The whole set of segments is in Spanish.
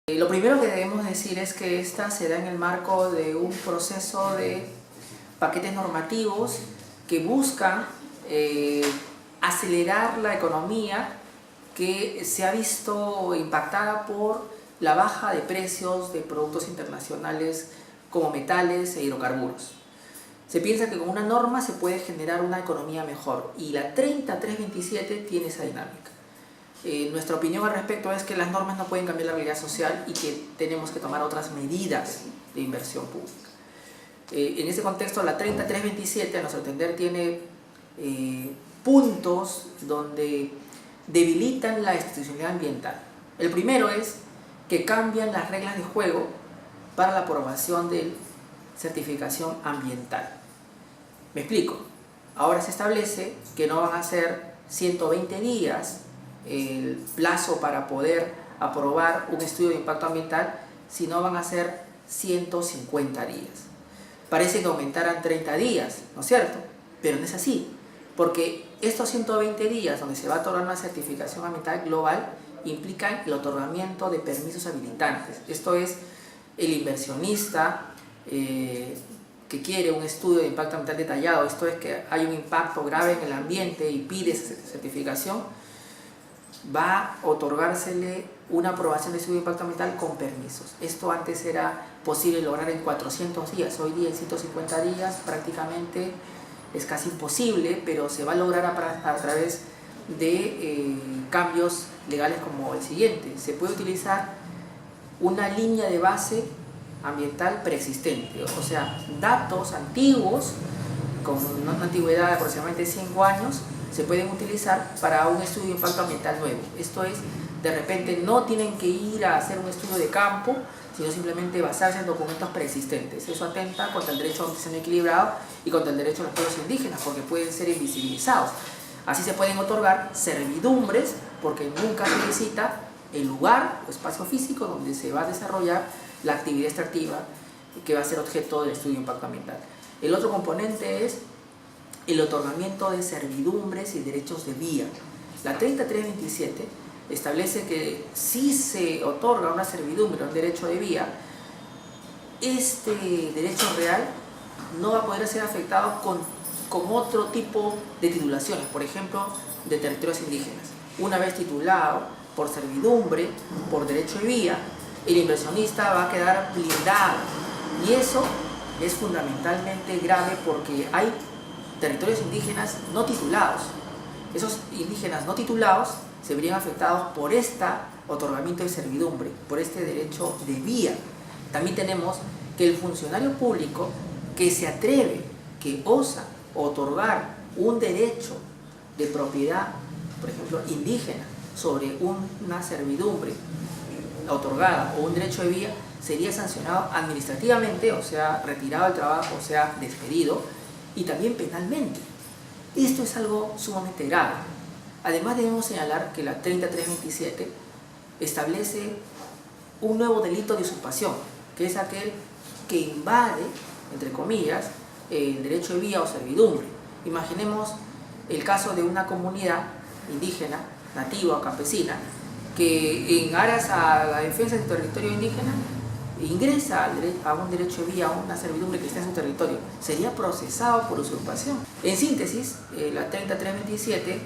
Lo primero que debemos decir es que esta se da en el marco de un proceso de paquetes normativos que buscan acelerar la economía que se ha visto impactada por la baja de precios de productos internacionales como metales e hidrocarburos. Se piensa que con una norma se puede generar una economía mejor y la 30327 tiene esa dinámica. Nuestra opinión al respecto es que las normas no pueden cambiar la realidad social y que tenemos que tomar otras medidas de inversión pública. En ese contexto, la 30327, a nuestro entender, tiene puntos donde debilitan la institucionalidad ambiental. El primero es que cambian las reglas de juego para la aprobación de certificación ambiental. Me explico. Ahora se establece que no van a ser 120 días el plazo para poder aprobar un estudio de impacto ambiental, sino van a ser 150 días. Parece que aumentaran 30 días, ¿no es cierto? Pero no es así, porque estos 120 días donde se va a otorgar una certificación ambiental global implican el otorgamiento de permisos habilitantes. Esto es, el inversionista que quiere un estudio de impacto ambiental detallado, esto es que hay un impacto grave en el ambiente y pide esa certificación, va a otorgársele una aprobación de estudio de impacto ambiental con permisos. Esto antes era posible lograr en 400 días, hoy día en 150 días prácticamente es casi imposible, pero se va a lograr a través de cambios legales como el siguiente. Se puede utilizar una línea de base ambiental preexistente, o sea, datos antiguos con una antigüedad de aproximadamente 5 años se pueden utilizar para un estudio de impacto ambiental nuevo. Esto es, de repente no tienen que ir a hacer un estudio de campo, sino simplemente basarse en documentos preexistentes. Eso atenta contra el derecho a un diseño equilibrado y contra el derecho de los pueblos indígenas, porque pueden ser invisibilizados. Así se pueden otorgar servidumbres, porque nunca se visita el lugar o espacio físico donde se va a desarrollar la actividad extractiva que va a ser objeto del estudio de impacto ambiental. El otro componente es el otorgamiento de servidumbres y derechos de vía. La 30327 establece que si se otorga una servidumbre o un derecho de vía, este derecho real no va a poder ser afectado con otro tipo de titulaciones, por ejemplo, de territorios indígenas. Una vez titulado por servidumbre, por derecho de vía, el inversionista va a quedar blindado. Y eso es fundamentalmente grave porque hay territorios indígenas no titulados. Esos indígenas no titulados se verían afectados por este otorgamiento de servidumbre, por este derecho de vía. También tenemos que el funcionario público que se atreve, que osa otorgar un derecho de propiedad, por ejemplo, indígena, sobre una servidumbre otorgada o un derecho de vía, sería sancionado administrativamente, o sea, retirado del trabajo, o sea, despedido, y también penalmente. Esto es algo sumamente grave. Además debemos señalar que la 30327 establece un nuevo delito de usurpación, que es aquel que invade, entre comillas, el derecho de vía o servidumbre. Imaginemos el caso de una comunidad indígena, nativa o campesina, que en aras a la defensa de su territorio indígena ingresa a un derecho de vía, a una servidumbre que está en su territorio, sería procesado por usurpación. En síntesis, la 30327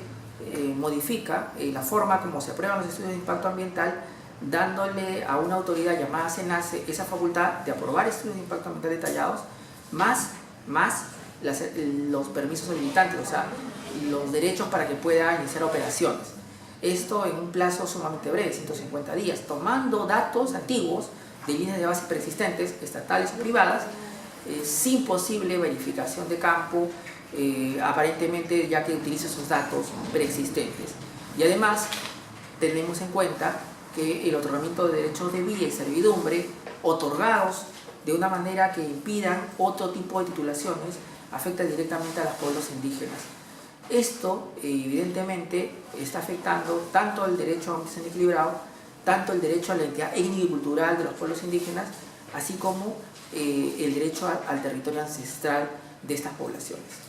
modifica la forma como se aprueban los estudios de impacto ambiental, dándole a una autoridad llamada SENACE esa facultad de aprobar estudios de impacto ambiental detallados, más los permisos habilitantes, o sea, los derechos para que pueda iniciar operaciones. Esto en un plazo sumamente breve, 150 días, tomando datos antiguos de líneas de base preexistentes, estatales o privadas, sin posible verificación de campo, aparentemente ya que utiliza esos datos preexistentes. Y además, tenemos en cuenta que el otorgamiento de derechos de vía y servidumbre otorgados de una manera que impidan otro tipo de titulaciones afecta directamente a los pueblos indígenas. Esto, evidentemente, está afectando tanto el derecho a un diseño equilibrado, tanto el derecho a la identidad étnica y cultural de los pueblos indígenas, así como el derecho al territorio ancestral de estas poblaciones.